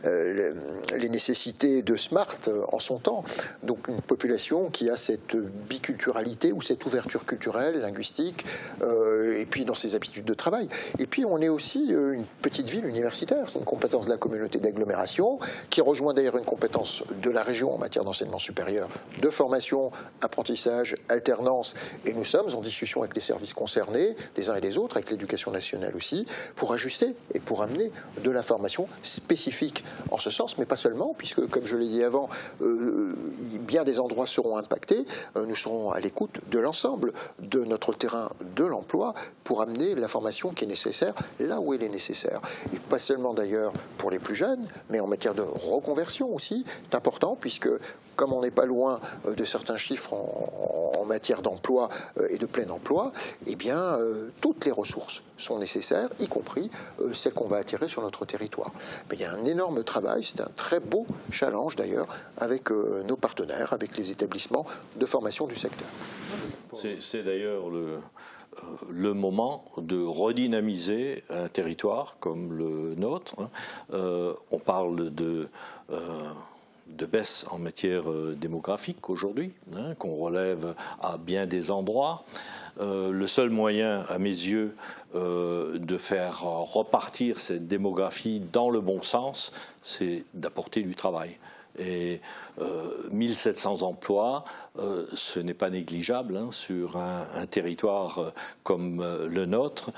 les nécessités de Smart en son temps. Donc une population qui a cette biculturalité ou cette ouverture culturelle, linguistique, et puis dans ses habitudes de travail. Et puis on est aussi une petite ville universitaire. C'est une compétence de la communauté d'agglomération qui rejoint d'ailleurs une compétence de la région en matière d'enseignement supérieur, de formation, apprentissage, alternance. Et nous sommes en discussion avec les services concernés, les uns et les autres, avec l'éducation nationale aussi, pour ajuster et pour amener de la formation spécifique en ce sens, mais pas seulement, puisque, comme je l'ai dit avant, bien des endroits seront impactés. Nous serons à l'écoute de l'ensemble de notre terrain de l'emploi pour amener la formation qui est nécessaire là où elle est nécessaire. Et pas seulement d'ailleurs pour les plus jeunes, mais en matière de reconversion aussi. C'est important, puisque comme on n'est pas loin de certains chiffres en matière d'emploi et de plein emploi, eh bien, toutes les ressources sont nécessaires, y compris celles qu'on va attirer sur notre territoire. Mais il y a un énorme travail, c'est un très beau challenge d'ailleurs, avec nos partenaires, avec les établissements de formation du secteur. C'est d'ailleurs le moment de redynamiser un territoire comme le nôtre. On parle de baisse en matière démographique aujourd'hui, qu'on relève à bien des endroits. Le seul moyen, à mes yeux, de faire repartir cette démographie dans le bon sens, c'est d'apporter du travail. Et 1700 emplois, ce n'est pas négligeable sur un territoire comme le nôtre.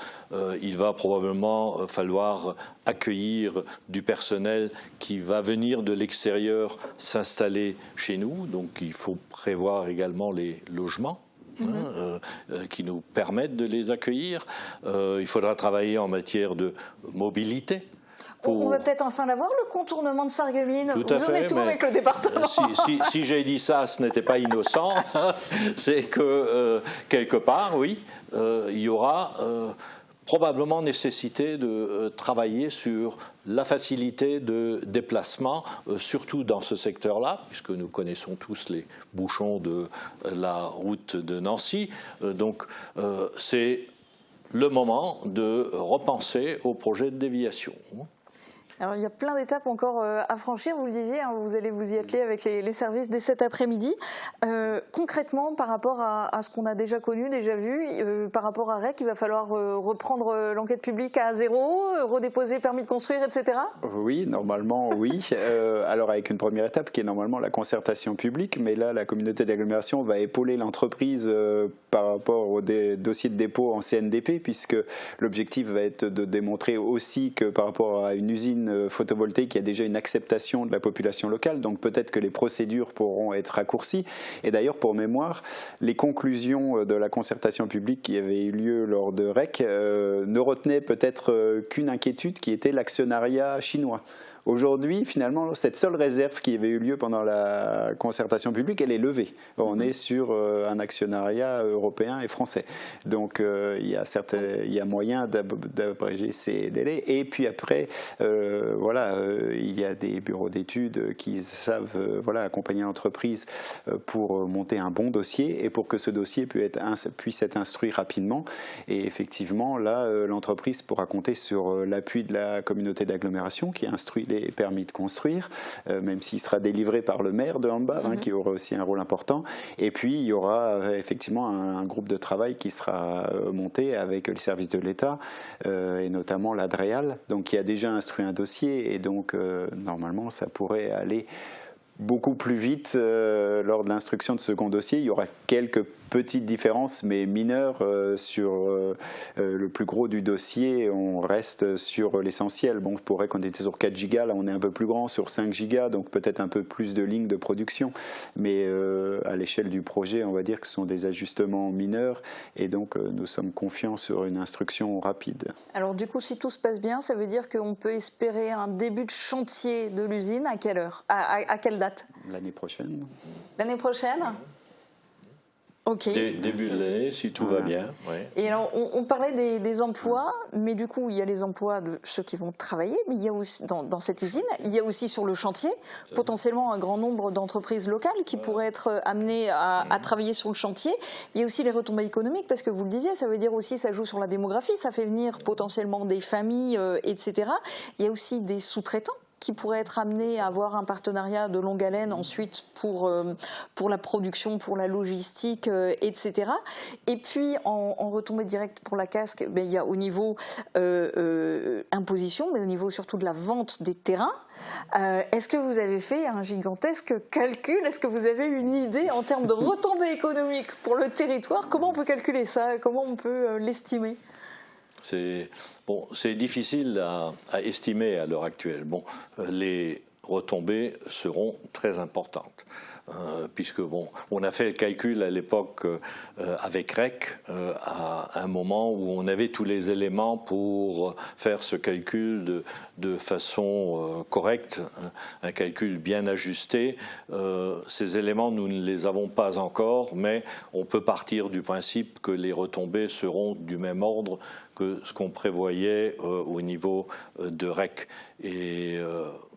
Il va probablement falloir accueillir du personnel qui va venir de l'extérieur s'installer chez nous. Donc il faut prévoir également les logements qui nous permettent de les accueillir. Il faudra travailler en matière de mobilité. On va peut-être enfin l'avoir, le contournement de Sarreguemines. Tout à fait, vous en êtes où avec le département? Si j'ai dit ça, ce n'était pas innocent. C'est que, quelque part, oui, il y aura probablement nécessité de travailler sur la facilité de déplacement, surtout dans ce secteur-là, puisque nous connaissons tous les bouchons de la route de Nancy. Donc, c'est le moment de repenser au projet de déviation. Alors, il y a plein d'étapes encore à franchir, vous le disiez, hein, vous allez vous y atteler avec les services dès cet après-midi. Concrètement, par rapport à ce qu'on a déjà connu, déjà vu, par rapport à REC, il va falloir reprendre l'enquête publique à zéro, redéposer permis de construire, etc. Oui, normalement, oui. Alors, avec une première étape qui est normalement la concertation publique, mais là, la communauté d'agglomération va épauler l'entreprise par rapport au dossier de dépôt en CNDP, puisque l'objectif va être de démontrer aussi que par rapport à une usine photovoltaïque, il y a déjà une acceptation de la population locale, donc peut-être que les procédures pourront être raccourcies. Et d'ailleurs, pour mémoire, les conclusions de la concertation publique qui avait eu lieu lors de REC ne retenaient peut-être qu'une inquiétude qui était l'actionnariat chinois. Aujourd'hui, finalement, cette seule réserve qui avait eu lieu pendant la concertation publique, elle est levée. On est sur un actionnariat européen et français. Donc, il y a moyen d'abréger ces délais. Et puis après, il y a des bureaux d'études qui savent accompagner l'entreprise pour monter un bon dossier et pour que ce dossier puisse être instruit rapidement. Et effectivement, là, l'entreprise pourra compter sur l'appui de la communauté d'agglomération qui instruit les permis de construire, même s'il sera délivré par le maire de Hambar, qui aura aussi un rôle important. Et puis, il y aura effectivement un groupe de travail qui sera monté avec les services de l'État, et notamment l'ADREAL, donc qui a déjà instruit un dossier, et donc normalement, ça pourrait aller beaucoup plus vite lors de l'instruction de ce second dossier. Il y aura quelques petites différences, mais mineures sur le plus gros du dossier. On reste sur l'essentiel. Bon, on pourrait qu'on était sur 4 gigas, là on est un peu plus grand, sur 5 gigas, donc peut-être un peu plus de lignes de production. Mais à l'échelle du projet, on va dire que ce sont des ajustements mineurs, et donc nous sommes confiants sur une instruction rapide. Alors du coup, si tout se passe bien, ça veut dire qu'on peut espérer un début de chantier de l'usine à quelle heure, à quelle date? L'année prochaine. L'année prochaine? Ok. Début de l'année, si tout va bien. Ouais. Et alors, on parlait des emplois, mais du coup, il y a les emplois de ceux qui vont travailler, mais il y a aussi, dans cette usine, il y a aussi sur le chantier, potentiellement un grand nombre d'entreprises locales qui pourraient être amenées à travailler sur le chantier. Il y a aussi les retombées économiques, parce que vous le disiez, ça veut dire aussi, ça joue sur la démographie, ça fait venir potentiellement des familles, etc. Il y a aussi des sous-traitants qui pourraient être amenés à avoir un partenariat de longue haleine ensuite pour la production, pour la logistique, etc. Et puis, en retombée directe pour la casque, il y a au niveau imposition, mais au niveau surtout de la vente des terrains. Est-ce que vous avez fait un gigantesque calcul? Est-ce que vous avez une idée en termes de retombées économiques pour le territoire? Comment on peut calculer ça? Comment on peut l'estimer? C'est difficile à estimer à l'heure actuelle. Bon, les retombées seront très importantes. Puisque on a fait le calcul à l'époque avec REC à un moment où on avait tous les éléments pour faire ce calcul de façon correcte, un calcul bien ajusté. Ces éléments, nous ne les avons pas encore, mais on peut partir du principe que les retombées seront du même ordre que ce qu'on prévoyait au niveau de REC. Et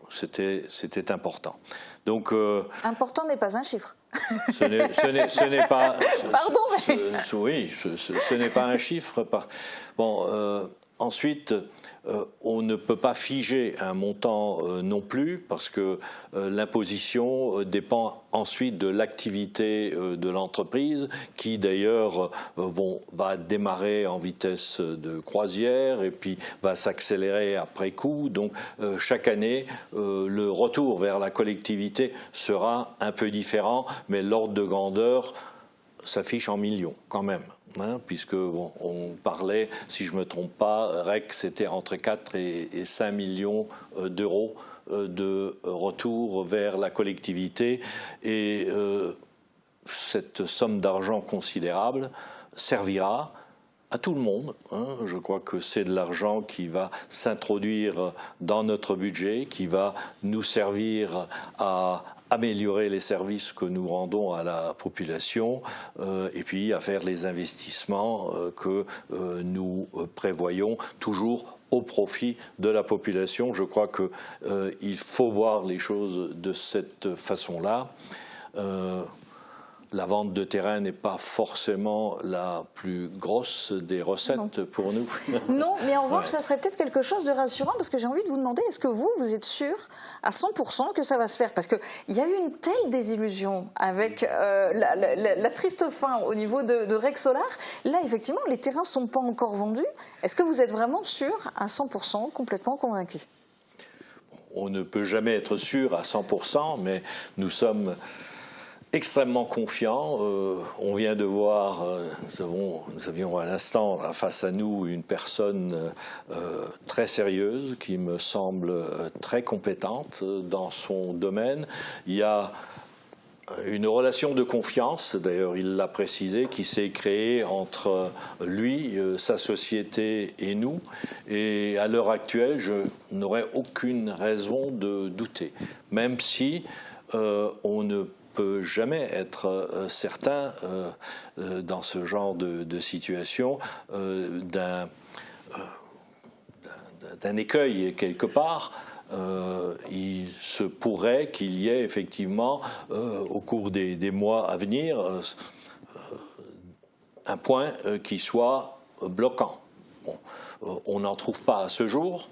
c'était important. Donc, important n'est pas un chiffre. Ce n'est pas. Pardon, mais. Oui, ce n'est pas un chiffre. Bon, ensuite, on ne peut pas figer un montant non plus, parce que l'imposition dépend ensuite de l'activité de l'entreprise, qui d'ailleurs va démarrer en vitesse de croisière et puis va s'accélérer après coup. Donc chaque année, le retour vers la collectivité sera un peu différent, mais l'ordre de grandeur s'affiche en millions quand même. Puisque on parlait, si je ne me trompe pas, REC, c'était entre 4 et 5 millions d'euros de retour vers la collectivité. Et cette somme d'argent considérable servira à tout le monde. Je crois que c'est de l'argent qui va s'introduire dans notre budget, qui va nous servir à améliorer les services que nous rendons à la population et puis à faire les investissements que nous prévoyons toujours au profit de la population. Je crois qu'il faut voir les choses de cette façon-là. la vente de terrain n'est pas forcément la plus grosse des recettes pour nous. Non, mais en revanche, ça serait peut-être quelque chose de rassurant, parce que j'ai envie de vous demander, est-ce que vous êtes sûr à 100% que ça va se faire? Parce qu'il y a eu une telle désillusion avec la triste fin au niveau de REC Solar. Là, effectivement, les terrains ne sont pas encore vendus. Est-ce que vous êtes vraiment sûr à 100%, complètement convaincu? On ne peut jamais être sûr à 100%, mais nous sommes extrêmement confiants. On vient de voir, nous avions à l'instant face à nous une personne très sérieuse qui me semble très compétente dans son domaine. Il y a une relation de confiance, d'ailleurs il l'a précisé, qui s'est créée entre lui, sa société et nous. Et à l'heure actuelle, je n'aurais aucune raison de douter, même si on ne peut jamais être certain dans ce genre de situation d'un écueil quelque part. Il se pourrait qu'il y ait effectivement au cours des mois à venir un point qui soit bloquant. Bon, on n'en trouve pas à ce jour.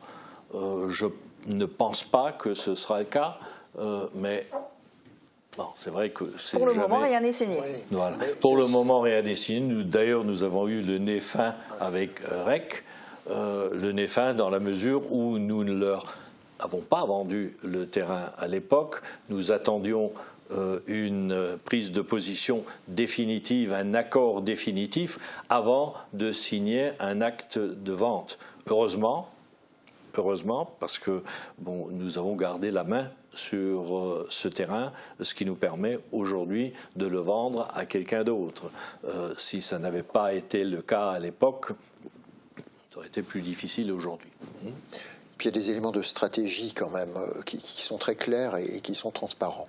Je ne pense pas que ce sera le cas, mais bon, c'est vrai que c'est pour le jamais... moment, rien n'est signé. Oui. Voilà. Pour le moment, rien n'est signé. D'ailleurs, nous avons eu le nez fin avec REC, le nez fin dans la mesure où nous ne leur avons pas vendu le terrain à l'époque. Nous attendions une prise de position définitive, un accord définitif avant de signer un acte de vente. Heureusement, parce que bon, nous avons gardé la main sur ce terrain, ce qui nous permet aujourd'hui de le vendre à quelqu'un d'autre. Si ça n'avait pas été le cas à l'époque, ça aurait été plus difficile aujourd'hui. Puis il y a des éléments de stratégie quand même qui sont très clairs et qui sont transparents.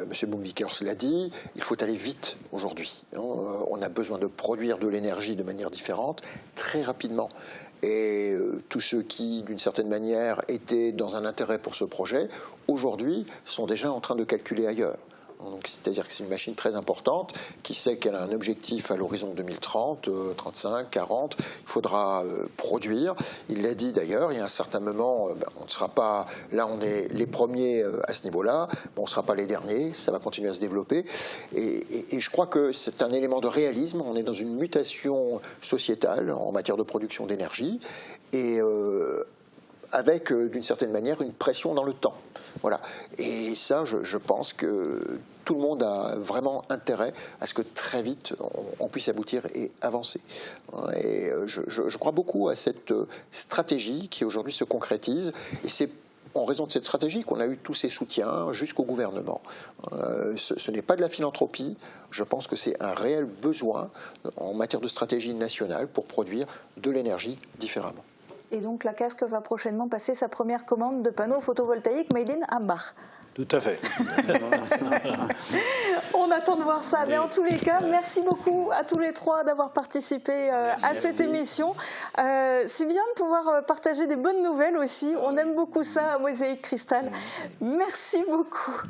Monsieur Boomvikers l'a dit, il faut aller vite aujourd'hui. On a besoin de produire de l'énergie de manière différente, très rapidement. Et tous ceux qui, d'une certaine manière, étaient dans un intérêt pour ce projet, aujourd'hui, sont déjà en train de calculer ailleurs. C'est-à-dire que c'est une machine très importante qui sait qu'elle a un objectif à l'horizon 2030, 35, 40. Il faudra produire. Il l'a dit d'ailleurs, il y a un certain moment, on ne sera pas... Là, on est les premiers à ce niveau-là. On ne sera pas les derniers. Ça va continuer à se développer. Et je crois que c'est un élément de réalisme. On est dans une mutation sociétale en matière de production d'énergie. Et avec, d'une certaine manière, une pression dans le temps. Voilà. Et ça, je pense que tout le monde a vraiment intérêt à ce que très vite on puisse aboutir et avancer. Et je crois beaucoup à cette stratégie qui aujourd'hui se concrétise. Et c'est en raison de cette stratégie qu'on a eu tous ces soutiens jusqu'au gouvernement. Ce n'est pas de la philanthropie. Je pense que c'est un réel besoin en matière de stratégie nationale pour produire de l'énergie différemment. Et donc la Casques va prochainement passer sa première commande de panneaux photovoltaïques made in Ambach. Tout à fait. On attend de voir ça. Mais en tous les cas, merci beaucoup à tous les trois d'avoir participé à cette émission. C'est bien de pouvoir partager des bonnes nouvelles aussi. On aime beaucoup ça à Mosaïque Cristal. Merci beaucoup.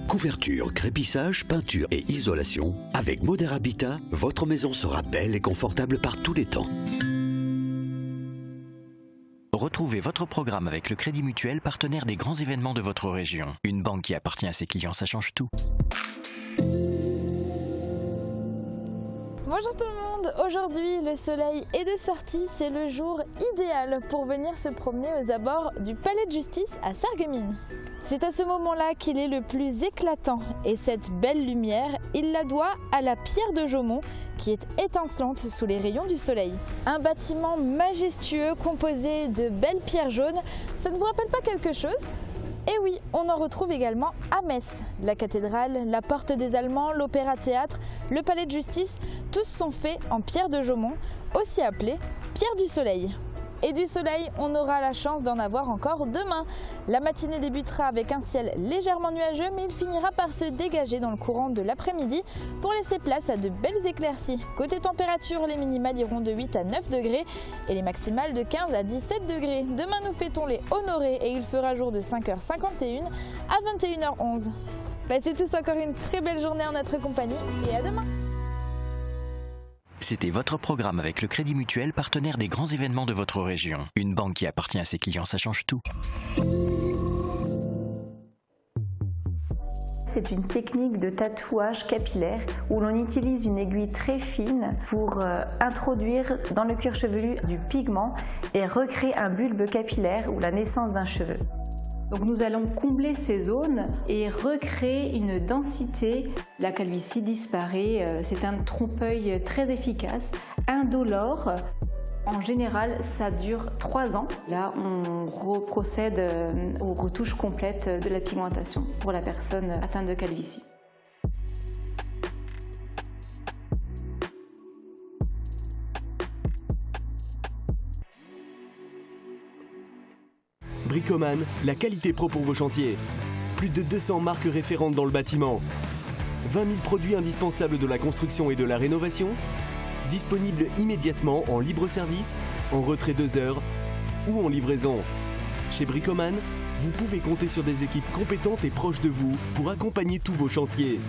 Couverture, crépissage, peinture et isolation. Avec Modern Habitat, votre maison sera belle et confortable par tous les temps. Retrouvez votre programme avec le Crédit Mutuel, partenaire des grands événements de votre région. Une banque qui appartient à ses clients, ça change tout. Bonjour tout le monde, aujourd'hui le soleil est de sortie, c'est le jour idéal pour venir se promener aux abords du Palais de Justice à Sarreguemines. C'est à ce moment-là qu'il est le plus éclatant et cette belle lumière, il la doit à la pierre de Jaumont qui est étincelante sous les rayons du soleil. Un bâtiment majestueux composé de belles pierres jaunes, ça ne vous rappelle pas quelque chose ? Et oui, on en retrouve également à Metz. La cathédrale, la porte des Allemands, l'opéra-théâtre, le palais de justice, tous sont faits en pierre de Jaumont, aussi appelée pierre du soleil. Et du soleil, on aura la chance d'en avoir encore demain. La matinée débutera avec un ciel légèrement nuageux, mais il finira par se dégager dans le courant de l'après-midi pour laisser place à de belles éclaircies. Côté température, les minimales iront de 8 à 9 degrés et les maximales de 15 à 17 degrés. Demain, nous fêtons les honorés et il fera jour de 5h51 à 21h11. Passez tous encore une très belle journée en notre compagnie et à demain. C'était votre programme avec le Crédit Mutuel, partenaire des grands événements de votre région. Une banque qui appartient à ses clients, ça change tout. C'est une technique de tatouage capillaire où l'on utilise une aiguille très fine pour introduire dans le cuir chevelu du pigment et recréer un bulbe capillaire ou la naissance d'un cheveu. Donc nous allons combler ces zones et recréer une densité. La calvitie disparaît, c'est un trompe-l'œil très efficace, indolore. En général, ça dure 3 ans. Là, on reprocède aux retouches complètes de la pigmentation pour la personne atteinte de calvitie. Bricoman, la qualité pro pour vos chantiers. Plus de 200 marques référentes dans le bâtiment. 20 000 produits indispensables de la construction et de la rénovation. Disponible immédiatement en libre service, en retrait 2 heures ou en livraison. Chez Bricoman, vous pouvez compter sur des équipes compétentes et proches de vous pour accompagner tous vos chantiers.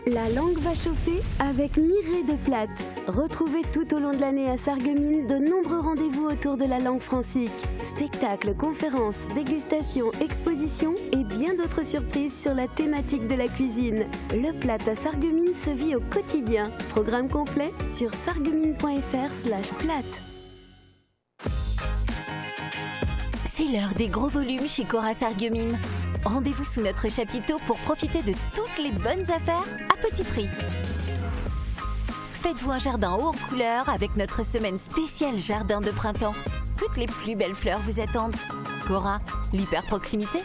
La langue va chauffer avec Mireille de Plate. Retrouvez tout au long de l'année à Sarreguemines de nombreux rendez-vous autour de la langue francique. Spectacles, conférences, dégustations, expositions et bien d'autres surprises sur la thématique de la cuisine. Le Plate à Sarreguemines se vit au quotidien. Programme complet sur sarreguemines.fr/plate. C'est l'heure des gros volumes chez Cora Sarreguemines. Rendez-vous sous notre chapiteau pour profiter de toutes les bonnes affaires à petit prix. Faites-vous un jardin haut en couleurs avec notre semaine spéciale jardin de printemps. Toutes les plus belles fleurs vous attendent. Cora, l'hyper proximité.